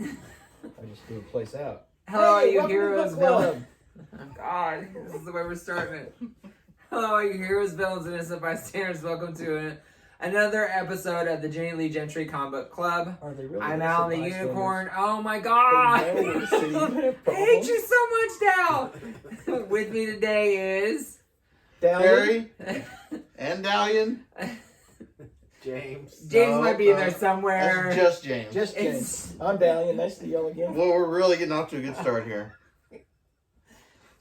I just threw a place out. Hello, hey, you heroes, villains. Club. God, this is the way we're starting it. Hello, you heroes, villains, and innocent bystanders. Welcome to another episode of the Gentry comic book club. Are they really I'm Alan the bystanders? Unicorn. Oh my God! They know, so you got a I hate you so much now. With me today is Terry and Dalian. James. James might be in there somewhere. That's just James. Just It's- James. I'm Dalian. Nice to see y'all again. Well, we're really getting off to a good start here.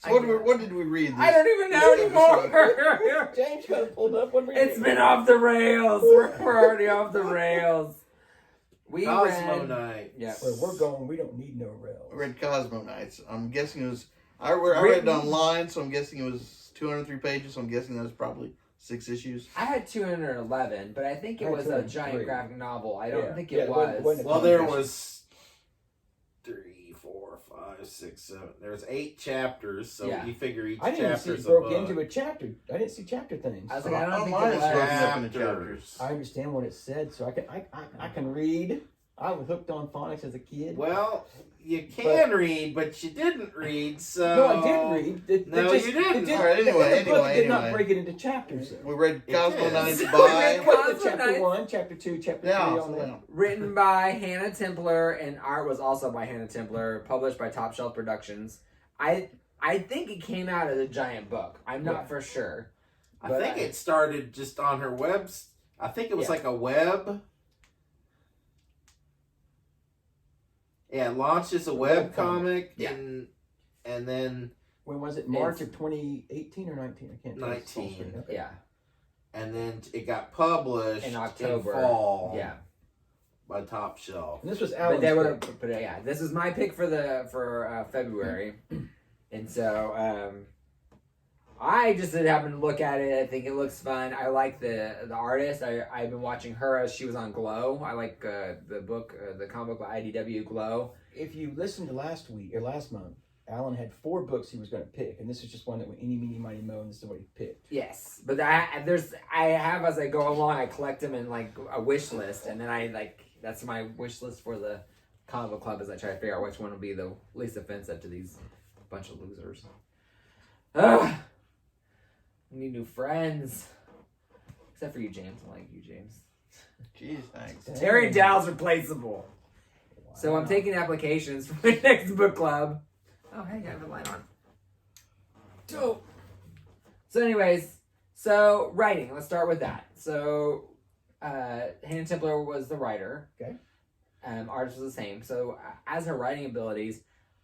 So what did we read? I don't even know anymore. James got it pulled up. What were we It's reading? been off the rails. We're already off the rails. We Cosmo read. Knights. Yeah. Where we're going, we don't need no rails. I read Cosmo Knights. I'm guessing it was. I read it online, so I'm guessing it was 203 pages. So I'm guessing that was probably 6 issues. I had 211, but I think it I had was a 203. giant graphic novel. I don't think Yeah, it it was. wasn't- Well, there was 3, 4, 5, 6, 7. There's 8 chapters, so Yeah. you figure each I didn't see chapter's it broke a book. into a chapter. I didn't see chapter things. I was like, I don't think Mine it is was. broken up into chapters. I understand what it said, so I can read. I was hooked on phonics as a kid. Well, you can read, but you didn't read, so... No, I did read. No, you didn't. All right, anyway, the book did not anyway. break it into chapters. We read It Cosmo is. Knights We by. read Cosmo Chapter Knights. 1, Chapter 2, Chapter 3 Yeah, on so that. Written by Hannah Templar, and art was also by Hannah Templar, published by Top Shelf Productions. I think it came out as a giant book. I'm not for sure. I But think it started just on her webs. I think it was Yeah. like a web. Yeah, it launched as a web comic, Yeah. and then When was it? March of 2018 or 19? I can't tell. 19. Okay. Yeah, and then it got published in October. fall Yeah. by Top Shelf. And this was But Alan's they were, pick. but yeah, this is my pick for February, and so I just happened to look at it. I think it looks fun. I like the artist. I've been watching her as she was on Glow. I like the book, the comic book by IDW Glow. If you listened to last month, Alan had 4 books he was going to pick, and this is just one that went eeny, meeny, miny, mo, and this is what he picked. Yes, but I have as I go along, I collect them in like a wish list, and then that's my wish list for the comic book club as I try to figure out which one will be the least offensive to these bunch of losers. Ugh. We need new friends. Except for you, James. I like you, James. Jeez, thanks. Terry and Dow's replaceable. Wow. So I'm taking applications for my next book club. Oh, hey, I have the light on. So anyways, so writing. Let's start with that. So Hannah Templar was the writer. Okay. Artist was the same. So as her writing abilities,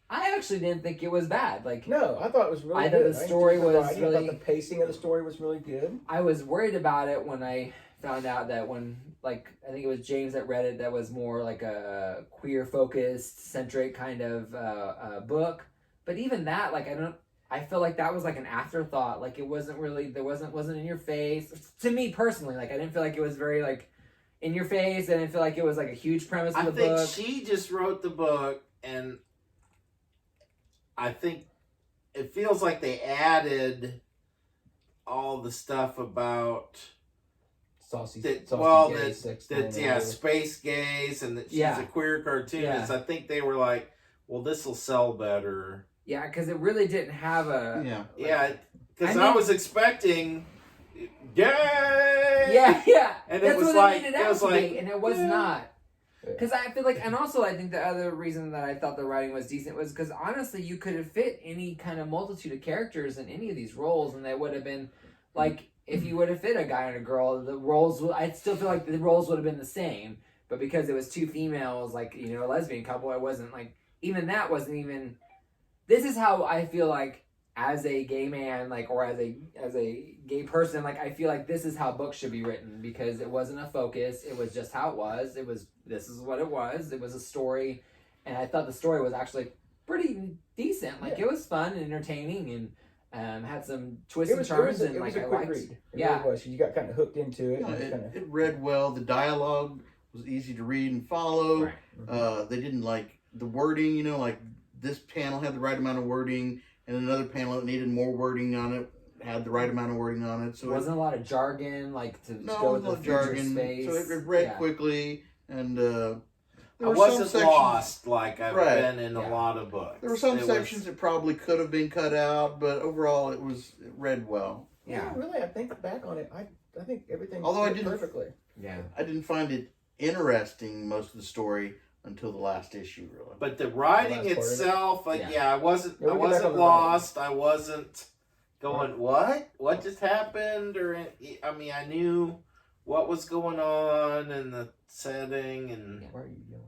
I actually didn't think it was bad. Like, No, I thought it was really I good. thought the story was I really- thought the pacing of the story was really good. I was worried about it when I found out that when, like, I think it was James that read it, that was more like a queer focused, centric kind of book. But even that, like, I feel like that was like an afterthought. Like, it wasn't really, wasn't in your face. To me personally, like, I didn't feel like it was very, like, in your face. I didn't feel like it was like a huge premise of I the think book. she just wrote the book, and I think it feels like they added all the stuff about Saucy gay, sex thing, whatever. space gays, and that she's Yeah. a queer cartoonist. Yeah. I think they were like, well, this will sell better. Yeah, because it really didn't have a... Yeah. like- Yeah, because I I mean- was expecting gay. Yeah. And it That's was what like- it made it it out was to like, be, and it was yeah. not. Because I feel like, and also I think the other reason that I thought the writing was decent was because honestly, you could have fit any kind of multitude of characters in any of these roles, and they would have been like, if you would have fit a guy and a girl, the roles, I still feel like the roles would have been the same. But because it was 2 females, like, you know, a lesbian couple, it wasn't like, even that wasn't even, this is how I feel like as a gay man, like, or as a gay person, like, I feel like this is how books should be written, because it wasn't a focus. It was just how it was. This is what it was. It was a story. And I thought the story was actually pretty decent. Like, it was fun and entertaining, and had some twists and turns, and like, I liked. Read. It Yeah. really was. You got kind of hooked into it. Yeah, and kinda, it read well. The dialogue was easy to read and follow. Right. They didn't like the wording, you know, like this panel had the right amount of wording, and another panel that needed more wording on it had the right amount of wording on it. So It wasn't a lot of jargon, like, to no, go with no the future jargon. space. So it read Yeah. quickly, and There I were some wasn't sections, lost like I've Right. been in a lot of books. There were some It sections that probably could have been cut out, but overall it read well. Yeah. Really, I think back on it, I think everything Although I fit didn't- perfectly. Yeah. I didn't find it interesting, most of the story, until the last issue, really. But the writing The last part of it. itself, Yeah. I wasn't. Yeah, I we'll get back wasn't on the lost. I wasn't going. What just happened? I mean, I knew what was going on and the setting and. Why are you yelling?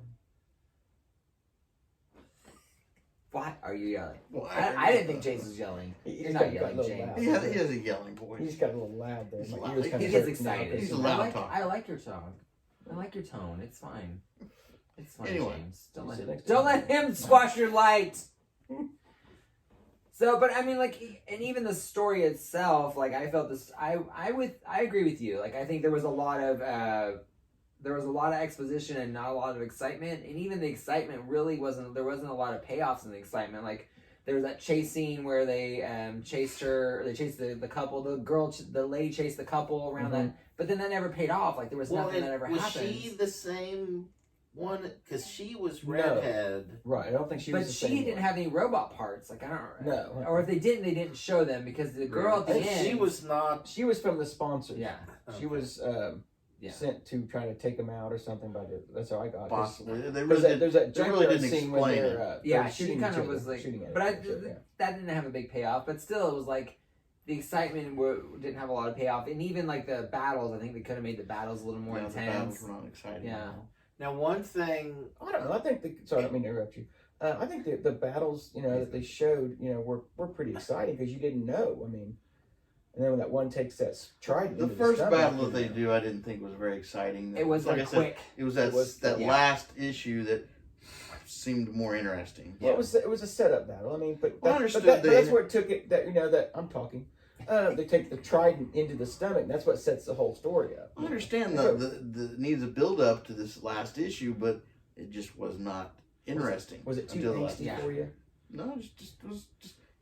Why are you yelling? Well, I didn't think James was yelling. He's You're got not a yelling, little James. loud. he has a yelling voice. He just got a little loud there. He's My loud. ears kinda He hurt gets now. excited. He's a I loud like, talker. I like your tone. I like your tone. It's fine. It's fine, Anyway. James. You sit next to Don't him. let him squash your light. So, but I mean, like, and even the story itself, like, I felt this. I agree with you. Like, I think there was a lot of exposition and not a lot of excitement, and even the excitement really wasn't. There wasn't a lot of payoffs in the excitement. Like, there was that chase scene where they chased her. They chased the couple. The lady chased the couple around that, but then that never paid off. Like, there was nothing that ever was happened. she the same one? Because she was No. redhead. Right, I don't think she was But the she same didn't one. have any robot parts. Like, I don't. No. Or if they didn't show them because the girl at the I think end. She was not. She was from the sponsors. Yeah. She was Yeah. sent to try to take them out or something. That's how I got it. 'Cause Possibly. They There's really, that, there's that they really junkyard didn't scene when explain they're, it. Yeah, they're she shooting kind each of other, was like, shooting at but each other, yeah. that didn't have a big payoff. But still, it was like the excitement didn't have a lot of payoff, and even like the battles, I think they could have made the battles a little more Yeah, the battles intense. were not exciting. Yeah. Now, one thing. I don't know. I think sorry, I don't mean to interrupt you. I think the battles, that they showed, were pretty exciting because you didn't know. I mean, and then when that one takes that trident. The into first stomach, battle that they do, I didn't think was very exciting. It was like I said, quick. it was that yeah. last issue that seemed more interesting. Well, it was a setup battle. I mean, but Well, I that- understood but they- that's where it took it. That I'm talking. They take the trident into the stomach. And that's what sets the whole story up. I understand the needs of build up to this last issue, but it just was not interesting. Was it too until the last angsty Yeah. for you? No, it was just.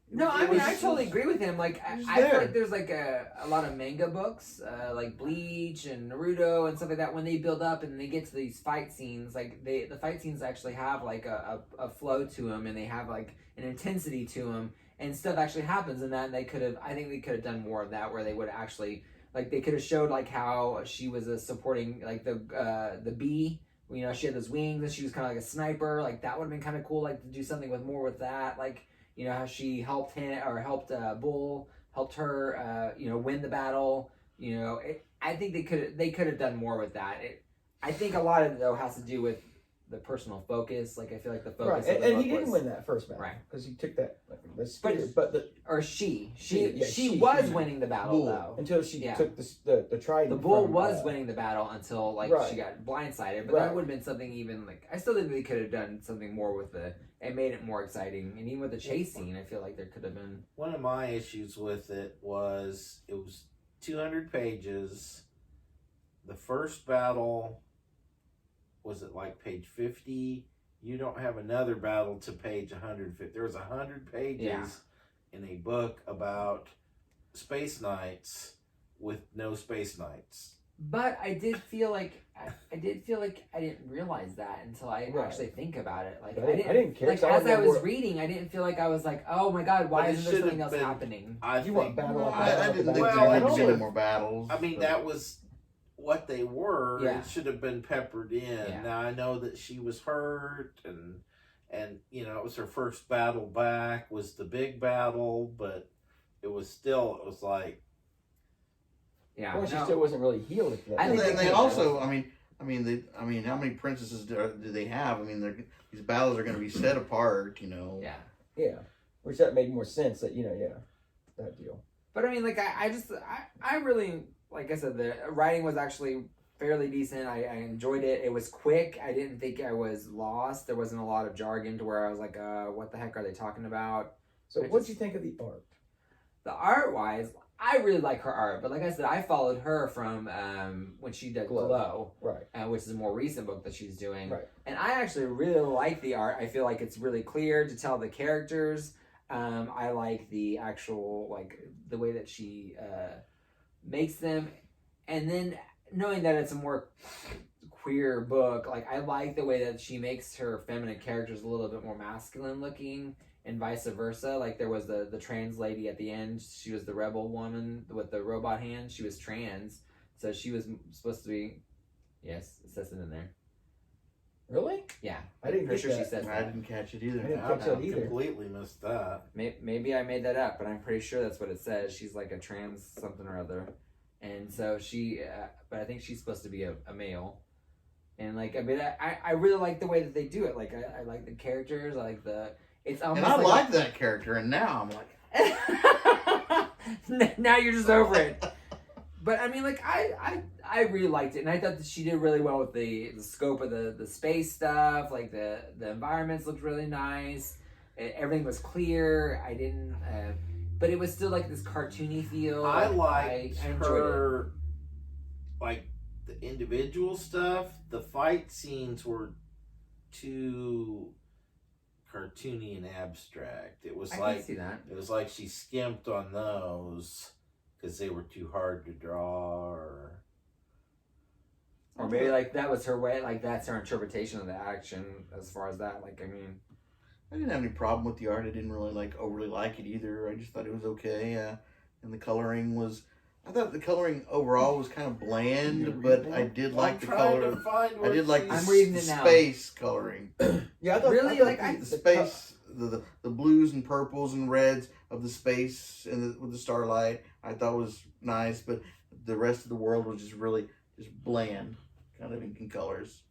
No, I it mean, was- I totally agree with him. Like, it was I feel there. like there's like a lot of manga books, like Bleach and Naruto and stuff like that. When they build up and they get to these fight scenes, like the fight scenes actually have like a flow to them, and they have like an intensity to them, and stuff actually happens in that. And I think they could have done more of that, where they would actually like they could have showed like how she was a supporting like the bee. She had those wings and she was kind of like a sniper. Like that would have been kind of cool. Like to do something more with that. Like. How she helped Bull, helped her, win the battle. I think they could have done more with that. I think a lot of it though has to do with the personal focus. Like I feel like the focus. Right, of the and book he didn't was, win that first battle, Right. Because he took that the spear, but or she she was she- winning the battle Bull. though. until she Yeah. took the trident. The bull from, was winning the battle until like Right. she got blindsided, but Right. that would have been something even like I still think they could have done something more with and made it more exciting. And even with the chase scene, I feel like there could have been. One of my issues with it was 200 pages. The first battle was at like page 50. You don't have another battle to page 150. There was 100 pages Yeah. in a book about space knights with no space knights. But I did feel like I didn't realize that until I Right. actually think about it. Like But I didn't care. like 'Cause as I wanted was more- reading, I didn't feel like I was like, oh my god, why But it isn't there should something have else been- happening? I You want think- battle after I battle didn't after think battle. there Well, needed to be it any more battles. I mean, but- that was what they were. Yeah. It should have been peppered in. Yeah. Now I know that she was hurt, and it was her first battle back. Was the big battle, but it was like Yeah, Well, she no. still wasn't really healed at that. I think And they they could- also, how many princesses do they have? I mean, these battles are going to be set apart, Yeah. Yeah, which that made more sense. That that deal. But I mean, like I really, like I said, the writing was actually fairly decent. I enjoyed it. It was quick. I didn't think I was lost. There wasn't a lot of jargon to where I was like, what the heck are they talking about? So, I what'd just- you think of the art? The art wise, I really like her art. But like I said, I followed her from when she did Glow, Right. which is a more recent book that she's doing. Right. And I actually really like the art. I feel like it's really clear to tell the characters. I like the actual, like, the way that she makes them. And then knowing that it's a more queer book, like I like the way that she makes her feminine characters a little bit more masculine looking, and vice versa. Like there was the trans lady at the end. She was the rebel woman with the robot hand. She was trans, so she was supposed to be. Yes, it says it in there. Really? Yeah, I didn't pretty get sure she that. says I that. didn't catch it either. I didn't I catch that either. completely missed that. Maybe I made that up, but I'm pretty sure that's what it says. She's like a trans something or other, and so she. But I think she's supposed to be a male, and like I mean I really like the way that they do it. Like I like the characters. I like the. It's almost And I like like that character, and now I'm like, now you're just over it. But I mean, like I really liked it, and I thought that she did really well with the scope of the space stuff. Like the environments looked really nice. Everything was clear. I didn't, but it was still like this cartoony feel. I liked I enjoyed her, like the individual stuff. The fight scenes were too cartoony and abstract. It was I like can see that. it was like she skimped on those because they were too hard to draw. Or maybe like that was her way. Like that's her interpretation of the action. As far as that, like I mean, I didn't have any problem with the art. I didn't really overly like it either. I just thought it was okay. And the coloring was. I thought the coloring overall was kind of bland, but I did like the color. I did like I'm reading the it now. space coloring. Yeah, I thought Really? I thought Like, The space, the blues and purples and reds of the space and with the starlight, I thought was nice, but the rest of the world was just really just bland, kind of in colors.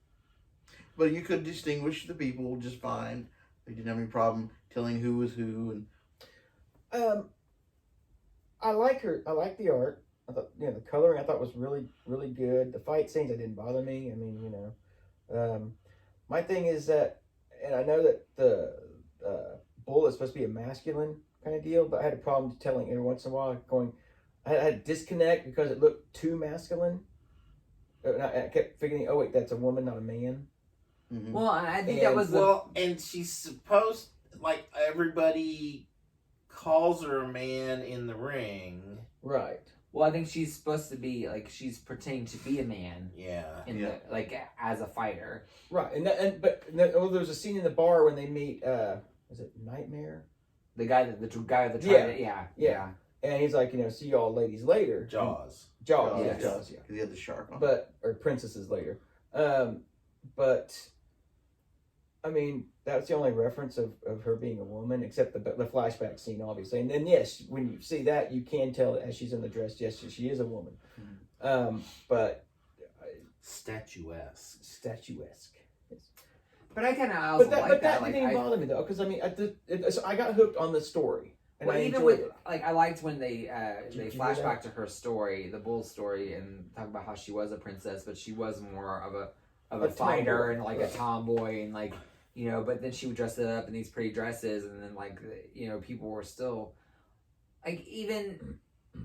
But you could distinguish the people just fine. They didn't have any problem telling who was who. And I like her. I like the art. I thought, the coloring I thought was really, really good. The fight scenes that didn't bother me. I mean, my thing is that, and I know that the bull is supposed to be a masculine kind of deal, but I had a problem telling every once in a while I had a disconnect because it looked too masculine. And I kept figuring, oh wait, that's a woman, not a man. mhm. well, I think And- that was the. Well, and she's supposed like everybody calls her a man in the ring. Right. Well, I think she's supposed to be like she's pretending to be a man Yeah. in Yeah. the like as a fighter. Right. But there was a scene in the bar when they meet. Was it Nightmare? The guy that tried it. Yeah. Yeah. And he's like, see y'all ladies later. Jaws. Jaws. Yes. Yeah, Jaws. Yeah. Because he had the shark on. Or princesses later. But I mean, that's the only reference of her being a woman, except the flashback scene, obviously. And then, yes, when you see that, you can tell as she's in the dress, yes, she is a woman. But Statuesque. statuesque. Yes. But I kind of also But like that Like, didn't even bother me though, because I mean, so I got hooked on the story, and well, I even enjoyed with it. like I liked when they Did you do flash that? back to her story, the bull story, and talk about how she was a princess, but she was more of a A fighter tomboy, and like right. a tomboy and like but then she would dress it up in these pretty dresses, and then like people were still like even.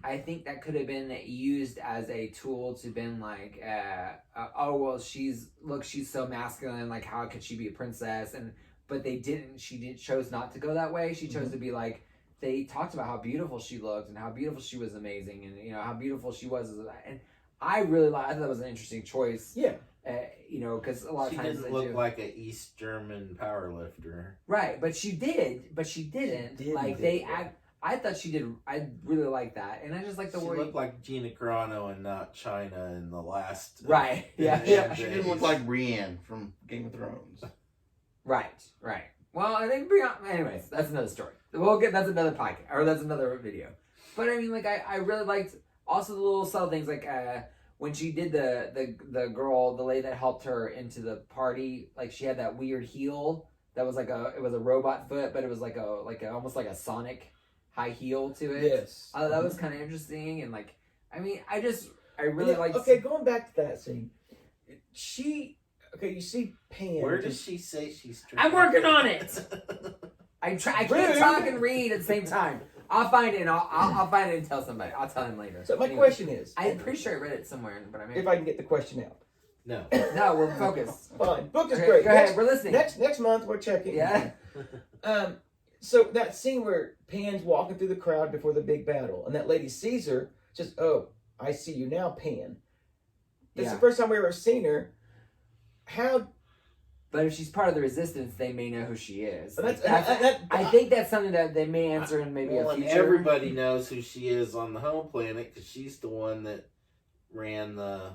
I think that could have been used as a tool to been like, oh well, she's so masculine. Like, how could she be a princess? But they didn't. She chose not to go that way. She chose to be like. They talked about how beautiful she looked and how beautiful she was amazing, and how beautiful she was. And I really I thought that was an interesting choice. Yeah. Because a lot of She times didn't they look do. like an East German powerlifter. Right, but she did. But she didn't. She did, like did, they. I thought she did. I really like that, and I just like the She way. looked like Gina Carano and not China in the last. Right. Yeah. Yeah. She didn't look like Brienne from Game of Thrones. Right. Well, I think anyways, that's another story. That's another podcast, or that's another video. But I mean, like, I really liked also the little subtle things, like when she did the girl, the lady that helped her into the party, like she had that weird heel that was it was a robot foot, but it was like almost like a Sonic high heel to it. Yes. That was kind of interesting, and like, I mean, I really liked. Okay, going back to that scene, you see Pam. Where does she say she's? I'm working on it. I can't Rude. talk and read at the same time. I'll find it and I'll find it and tell somebody. I'll tell him later. So my Anyway, question is, I'm pretty sure I read it somewhere, but I mean, if I can get the question out. No. no, we're focused. Fine, book is Okay, great. Go ahead, we're listening. Next month we're checking. Yeah. So that scene where Pan's walking through the crowd before the big battle, and that lady sees her, says, "Oh, I see you now, Pan." That's Yeah. the first time we ever seen her. how. But if she's part of the resistance, they may know who she is. That's, I think that's something that they may answer in maybe a and future. everybody knows who she is on the home planet because she's the one that ran the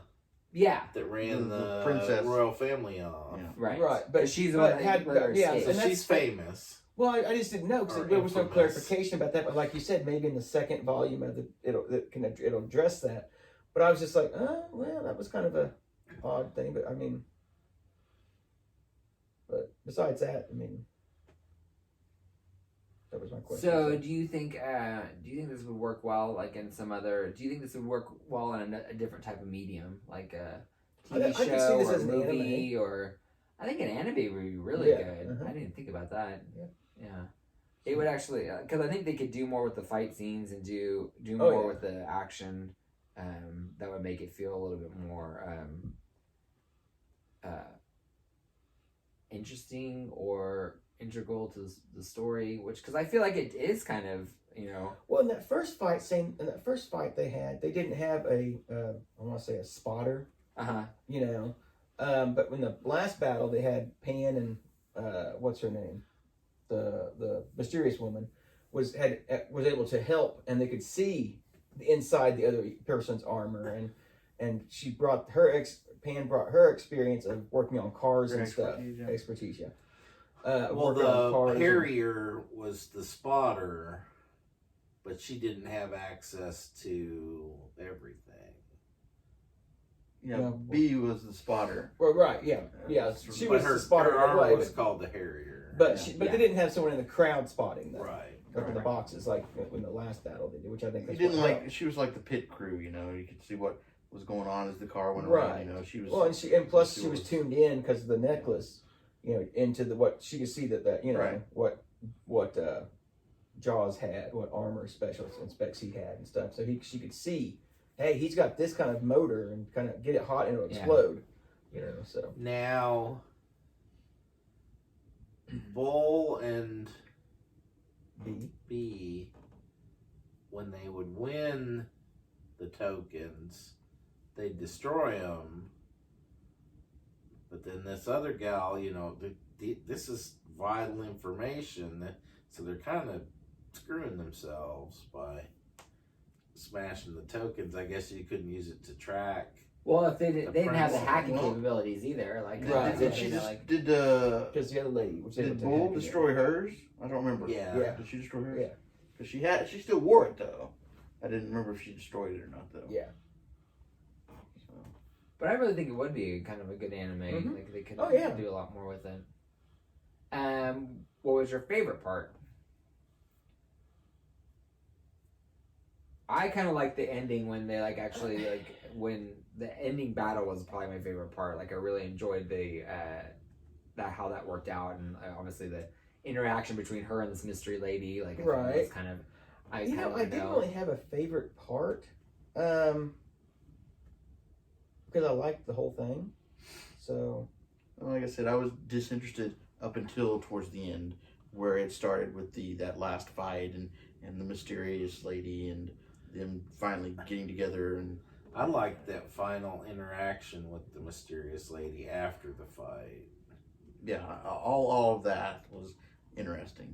The princess. royal family off. Yeah. right, but she's the but one had, that let her yeah, escape. So and she's famous. Well, I just didn't know because Or there was no infamous. clarification about that. But like you said, maybe in the second volume of it'll address that. But I was just like, oh, well, that was kind of a odd thing. But I mean, but besides that, I mean, that was my question. So, do you think this would work well, like in some other? Do you think this would work well in a different type of medium, like a TV I could see show this or as an movie, anime. or I think an anime would be really Yeah, good. uh-huh. I didn't think about that. Yeah. It would actually, because I think they could do more with the fight scenes and do Oh, more yeah. with the action. That would make it feel a little bit more interesting or integral to the story. Which, because I feel like it is kind of, Well, in that first fight they had, they didn't have I want to say a spotter, but in the last battle they had Pan and what's her name, the mysterious woman was able to help, and they could see the inside the other person's armor, and she brought Pan brought her experience of working on cars and stuff, expertise. Well, working on the cars Harrier was the spotter, but she didn't have access to everything. Yeah, No. B was the spotter. Well, right, yeah. She was the spotter her right armor away, was called the Harrier. but they didn't have someone in the crowd spotting them. Right. Up in the boxes, like in the last battle they did, which I think He that's didn't what like. helped. She was like the pit crew. You could see what was going on as the car went Right. around. She was. Well, and plus she was tuned in because of the necklace, into what she could see that Right. what Jaws had, what armor specials and specs he had and stuff. So she could see, hey, he's got this kind of motor and kind of get it hot and it'll explode. So Now, Bull and B, when they would win the tokens, they'd destroy them. But then this other gal, this is vital information, so they're kind of screwing themselves by smashing the tokens. I guess you couldn't use it to track. Well, if they didn't have the principle. hacking capabilities either, like Right. Did she just did because the other lady was able did to Bull hack it. destroy hers? I don't remember. Yeah. Did she destroy hers? Yeah. Because she still wore it though. I didn't remember if she destroyed it or not though. Yeah. So. But I really think it would be kind of a good anime. Mhm. Like they could, Oh, yeah. do a lot more with it. What was your favorite part? I kind of like the ending when they when the ending battle was probably my favorite part. Like I really enjoyed how that worked out, and obviously the interaction between her and this mystery lady. Like I thought that was kind of. I didn't really have a favorite part, because I liked the whole thing. So, Like I said, I was disinterested up until towards the end, where it started with that last fight and the mysterious lady and them finally getting together. And I liked that final interaction with the mysterious lady after the fight. yeah, all of that was interesting.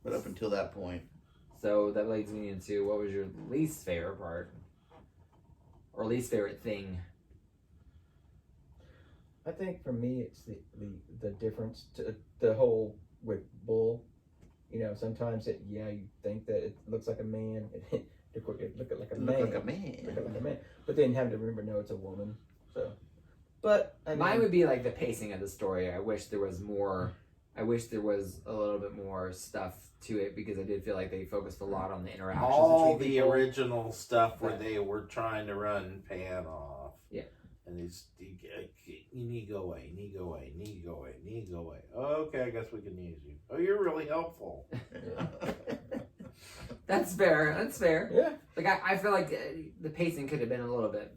But up until that point, So that leads me into what was your least favorite part, or least favorite thing? I think for me it's the difference to the whole with Bull. Sometimes you think that it looks like a man. It looked like a man. look like a man. Look like a man. But then having to remember, no, it's a woman. So, but I mean, Mine would be like the pacing of the story. I wish there was more. I wish there was a little bit more stuff to it, because I did feel like they focused a lot on the interactions All between the people. original stuff where they were trying to run Pan off. Yeah. And you need to go away, you need to go away, you need to go away, you need to go away. Okay, I guess we can use you. Oh, you're really helpful. That's fair. That's fair. Yeah. Like I feel like the pacing could have been a little bit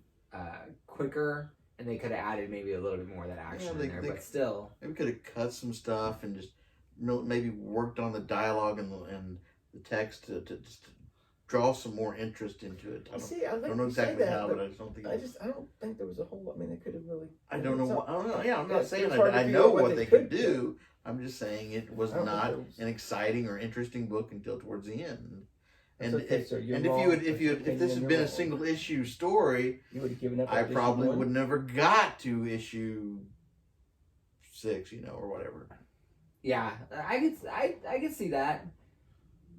quicker, and they could have added maybe a little bit more of that action in there. But still, Maybe we could have cut some stuff and just maybe worked on the dialogue and the text to just draw some more interest into it. I don't know exactly how, but I just don't think. I don't think there was a whole. I mean, they could have really. I don't know. What, I don't know. Yeah, I'm not saying it's hard to I figure know out what they could do. do. I'm just saying it was I don't think not there was- an exciting or interesting book until towards the end. That's And okay, sir. You're and wrong. if this had You're been a wrong. single issue story, you would have given up. I after probably issue 1? would never got to issue 6, or whatever. Yeah, I could see that.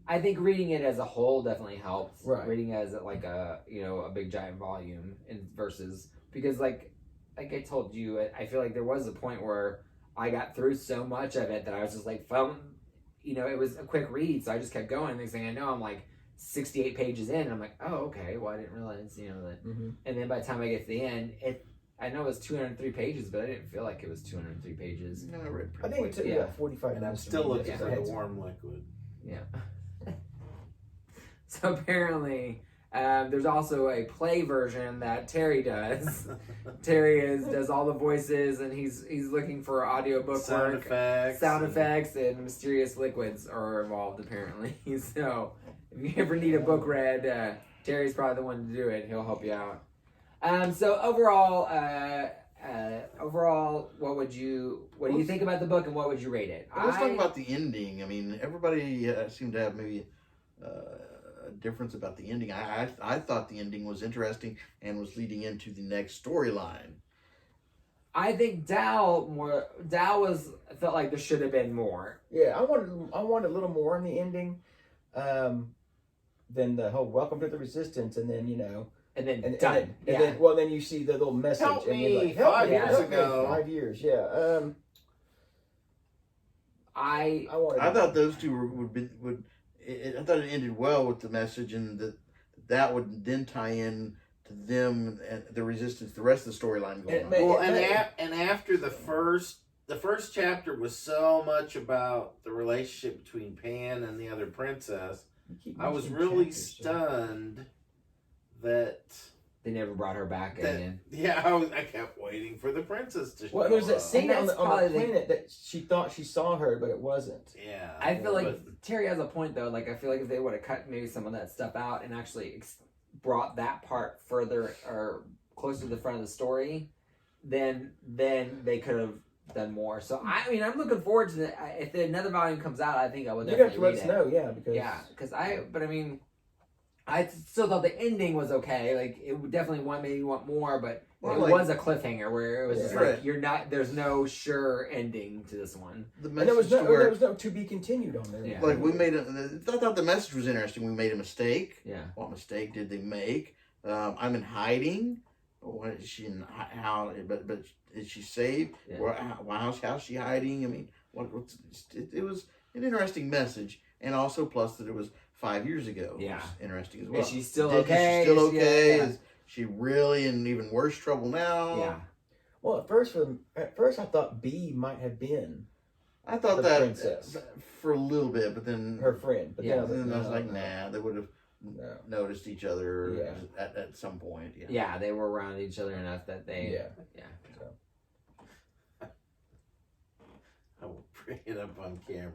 I think reading it as a whole definitely helps. Right. Reading it as like a a big giant volume versus because like I told you, I feel like there was a point where I got through so much of it that I was just like, it was a quick read, so I just kept going. Next thing I know, I'm like 68 pages in, and I'm like, oh, okay, well, I didn't realize, that. Mm-hmm. And then by the time I get to the end, I know it was 203 pages, but I didn't feel like it was 203 pages. No, I read I think it took me Yeah. about 45 And I'm minutes. to still read looking it, for so I the had to- warm liquid. Yeah. So apparently, there's also a play version that Terry does. Terry does all the voices, and he's looking for audiobook Sound work. effects. Sound effects and mysterious liquids are involved apparently. So if you ever need a book read, Terry's probably the one to do it. He'll help you out. So overall, what do you think about the book, and what would you rate it? Well, let's talk about the ending. I mean, everybody seemed to have maybe a difference about the ending. I thought the ending was interesting and was leading into the next storyline. I think Dow felt like there should have been more. Yeah, I wanted a little more in the ending, than the whole "Welcome to the Resistance," and then And then and done. then you see the little message. Help and you're me, like, help 5 me, years help me, ago. 5 years, yeah. I wanted. I thought those two I thought it ended well with the message, and that would then tie in to them and the Resistance, the rest of the storyline going It on. may- Well, and after the first chapter was so much about the relationship between Pan and the other princess, You keep I was mentioning really chapters, so- stunned that. they never brought her back That- again. Yeah, I kept waiting for the princess to show Well, there's that up. scene And on that's the probably planet that she thought she saw her, but it wasn't. Yeah, I feel like but- Terry has a point though. Like I feel like if they would have cut maybe some of that stuff out and actually brought that part further or closer to the front of the story, then they could have done more. So I mean, I'm looking forward to the. If another volume comes out, I think I would You have definitely to let read us it. know, yeah, because Yeah, but I mean, I still thought the ending was okay. Like it would definitely made me want more, but Well, it like- was a cliffhanger where it was just Yeah. like Right. you're not. There's no sure ending to this one. The and there was message no to where, there was no to be continued on there. Yeah. like we made I thought the message was interesting. We made a mistake. Yeah. What mistake did they make? I'm in hiding. What is she in? How? But is she safe? Yeah. How's she hiding? I mean, it was an interesting message, and also plus that it was 5 years ago. Yeah. It was interesting as well. Is she still Is okay? she still Is she- okay? yeah. Is she really in even worse trouble now? Yeah. Well, at first I thought B might have been I thought The that princess. for a little bit, but then her friend, but Yeah. then I was like, no. nah, they would have No. noticed each other Yeah. at some point. Yeah. Yeah, they were around each other enough that they. Yeah. Yeah. I will bring it up on camera.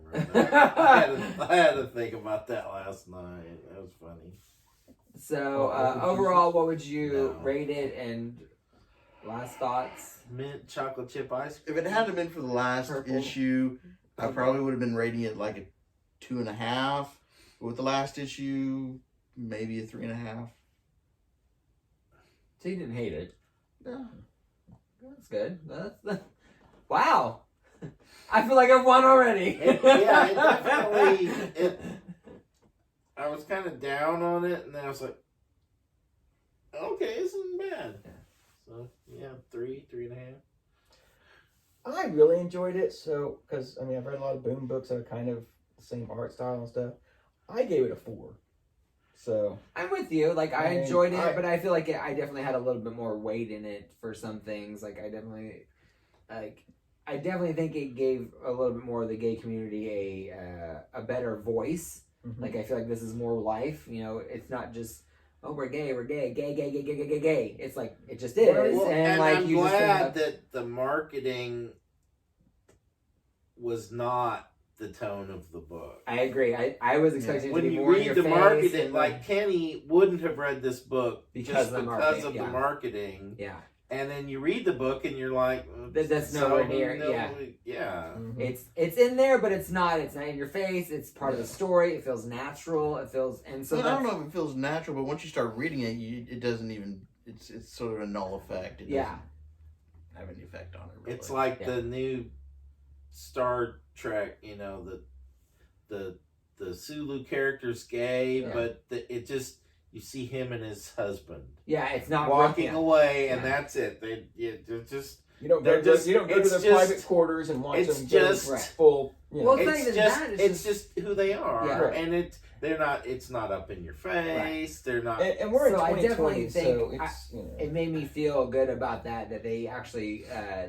I had to think about that last night. That was funny. So What would you overall, what would you No. rate it? And last thoughts? Mint chocolate chip ice cream. If it hadn't been for the last Purple. issue, I probably would have been rating it like a 2.5. But with the last issue, maybe a 3.5. So you didn't hate it. Yeah. That's good. Wow. I feel like I've won already. It definitely. I was kind of down on it, and then I was like, okay, this isn't bad. So yeah, 3.5. I really enjoyed it. So, because I mean, I've read a lot of Boom books that are kind of the same art style and stuff. I gave it a 4. So I'm with you. Like I I mean, enjoyed it, I- but I feel like I definitely had a little bit more weight in it for some things. Like I definitely think it gave a little bit more of the gay community a better voice. mhm. Like I feel like this is more life. It's not just we're gay, gay. It's like it just is, Well, and like I'm you just glad have, that the marketing was not the tone of the book. I agree. I was expecting it When to be you more in read your the face marketing, and like Kenny wouldn't have read this book Because just of the because marketing, of the yeah. marketing. yeah, And then you read the book and you're like, That's nowhere near, yeah. Yeah. it's in there, but it's not in your face. It's part of the story. It feels natural. It feels and so Well, I don't know if it feels natural, but once you start reading it, it doesn't even. It's sort of a null effect. It doesn't have any effect on it. Really. It's like the new Star Trek, the Sulu character's gay, but it just you see him and his husband. Yeah, it's not walking away, and Yeah. that's it. They're just. You don't They're go. just- You don't go to it's their just- private quarters and watch it's them just- go Right. full. You know. Well, it's not even that, It's just who they are, Yeah. Right. and it's not up in your face. They're not. And we're in So I 2020, definitely so think it's it made me feel good about that they actually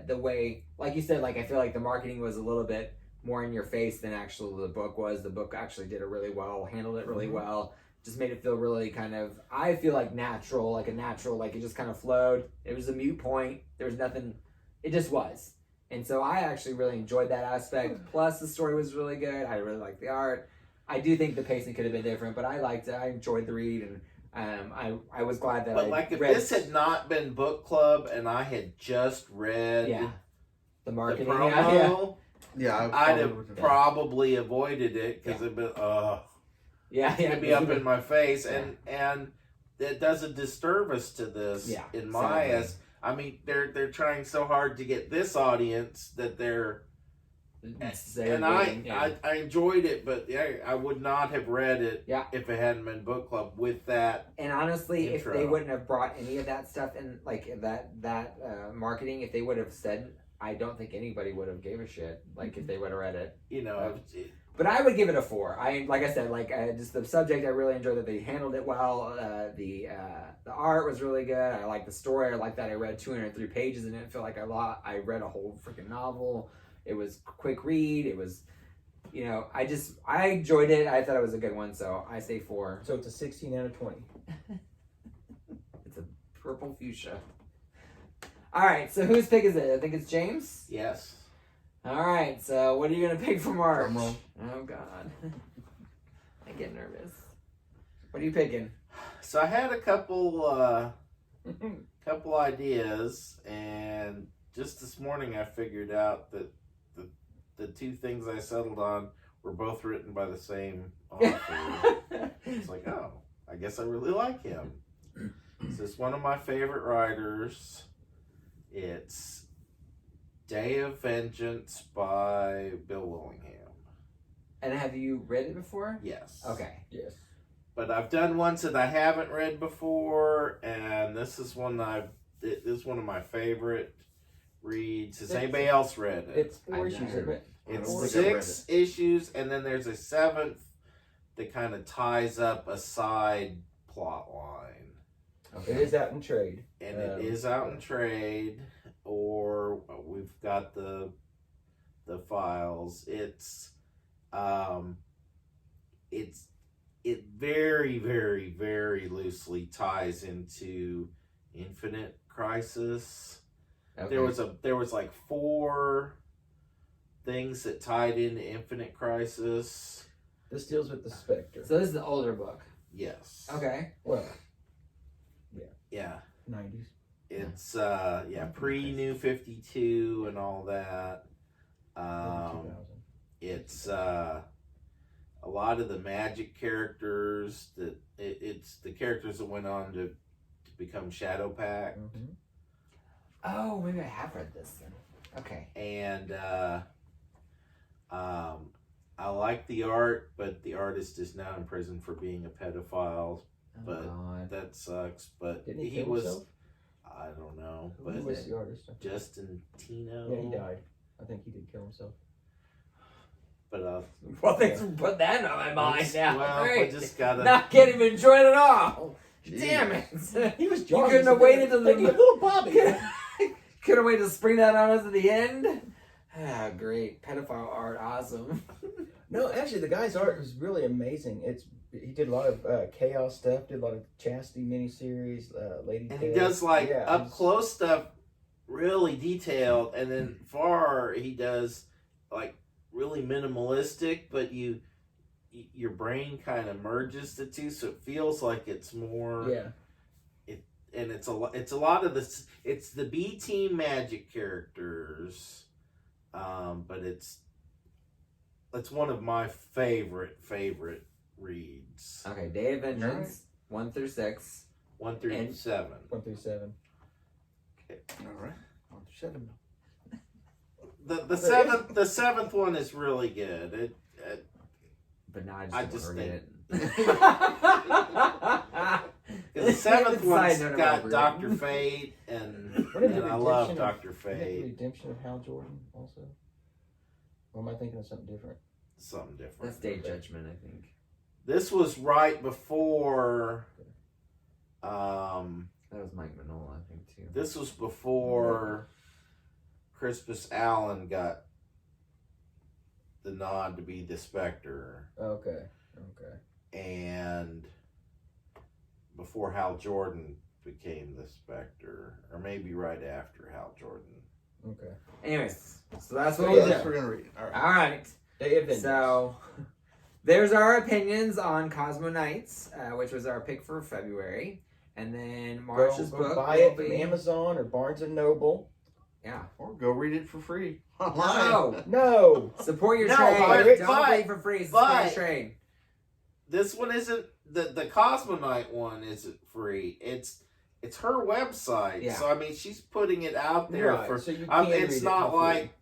the way, like you said, like I feel like the marketing was a little bit more in your face than actually the book was. The book actually did it really well, handled it really well, just made it feel really kind of, I feel like natural, like it just kind of flowed. It was a mute point. There was nothing, it just was. And so I actually really enjoyed that aspect. Plus the story was really good. I really liked the art. I do think the pacing could have been different, but I liked it. I enjoyed the read, and I was glad that But I like if read this had not been book club and I had just read the the marketing. promo, Yeah, I'd have probably avoided it because it'd been it'd be up in my face, and it does a disservice to this. Yeah, in my exactly. I mean, they're trying so hard to get this audience that they're. And I enjoyed it, but I would not have read it if it hadn't been book club with that. And honestly, intro. if they wouldn't have brought any of that stuff in, like that marketing, if they would have said, I don't think anybody would have gave a shit. Like if they would have read it, But I would give it a 4. Like I said, just the subject. I really enjoyed that they handled it well. The art was really good. I like the story. I like that I read 203 pages and it didn't feel like I read a whole freaking novel. It was a quick read. It was, I enjoyed it. I thought it was a good one, so I say 4. So it's a 16 out of 20. It's a purple fuchsia. All right, so whose pick is it? I think it's James. Yes. All right, so what are you gonna pick for March? Drum roll. Oh God, I get nervous. What are you picking? So I had a couple ideas, and just this morning I figured out that the two things I settled on were both written by the same author. It's like, oh, I guess I really like him. So it's one of my favorite writers. It's Day of Vengeance by Bill Willingham. And have you read it before? Yes. Okay. Yes. But I've done ones that I haven't read before, and this is one this is one of my favorite reads. Has anybody else read it? It's 4 issues, isn't it? It's 6 issues, and then there's a 7th that kind of ties up a side plot line. Okay. It is out in trade. And it is out in trade, or we've got the files. It very, very, very loosely ties into Infinite Crisis. Okay. There was like 4 things that tied into Infinite Crisis. This deals with the Spectre. So this is the older book. Yes. Okay. Well, Yeah. 90s. It's pre New 52 and all that. 2000. It's a lot of the magic characters it's the characters that went on to become Shadow Pact. Mm-hmm. Oh, maybe I have read this then. Okay. And I like the art, but the artist is now in prison for being a pedophile. But God. that sucks. But Didn't he he kill was himself? I don't know. Who But was the artist? Justin Tino. Yeah, he died. I think he did kill himself. But Well, thanks for putting that on my mind now. well, Great. I just gotta Not can't even enjoy it at all. Jeez. Damn it. He was You jogging. couldn't have waited till Hey, the little Bobby. couldn't wait to spring that on us at the end. Ah, great. Pedophile art, awesome. No, actually, the guy's art was really amazing. He did a lot of chaos stuff. Did a lot of Chastity miniseries, Lady. and he Death. does like Yeah, up close stuff really detailed, and then far he does like really minimalistic, but your brain kind of merges the two, so it feels like it's more. Yeah. And it's a lot of this. It's the B Team Magic characters, but it's one of my favorite reads. Okay, Day of Vengeance, 1 through 6. 1 through 7. 1 through 7. All right. 1 through 7. The seventh one is really good. But now I I just just think- it. The seventh one's Side note got about Dr. Fate, and What is the I love redemption of- Dr. Isn't that the Fate. redemption of Hal Jordan also? Or am I thinking of something different? Something different. That's Day Judgment, I think. This was right before. That was Mike Mignola, I think, too. This was before Crispus Allen got the nod to be the Spectre, Okay. and before Hal Jordan became the Spectre, or maybe right after Hal Jordan. Okay. Anyways, so that's what So we'll that's do. what we're gonna read. All right. All right. Day of Vengeance. So, there's our opinions on Cosmo Knights, which was our pick for February. And then March's go book buy will it from be... Amazon or Barnes and Noble. Yeah. Or go read it for free online. No! No. Support your No, trade. but- Don't read for free. Support your but- trade. This one isn't the Cosmo Knight one isn't free. It's her website. Yeah. So I mean, she's putting it out there Right, for. so you can it's read it not for free. like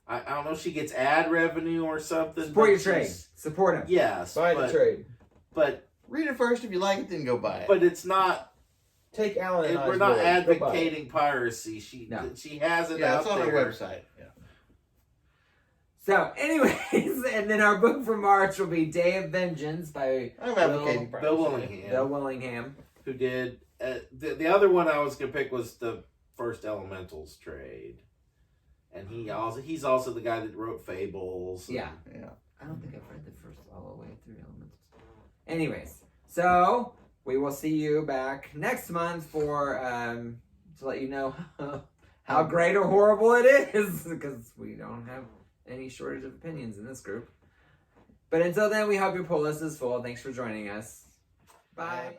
I don't know. She gets ad revenue or something. Support but your trade. she's- Support him. Yes, Buy the trade. but Read it first. If you like it, then go buy it. but it's not. Take Alan and I's We're not word. Go buy it. advocating piracy. She has it yeah, out it's on there. our website. Yeah. So, anyways, and then our book for March will be Day of Vengeance by I'm advocating Bill piracy. Willingham, Bill Willingham. who did the other one I was gonna pick was the first Elementals trade, and he's also the guy that wrote Fables. Yeah. Yeah. I don't think I've read the first all the way through Elementals. Anyways, so we will see you back next month for to let you know how great or horrible it is, because we don't have any shortage of opinions in this group. But until then, we hope your pull list is full. Thanks for joining us. Bye.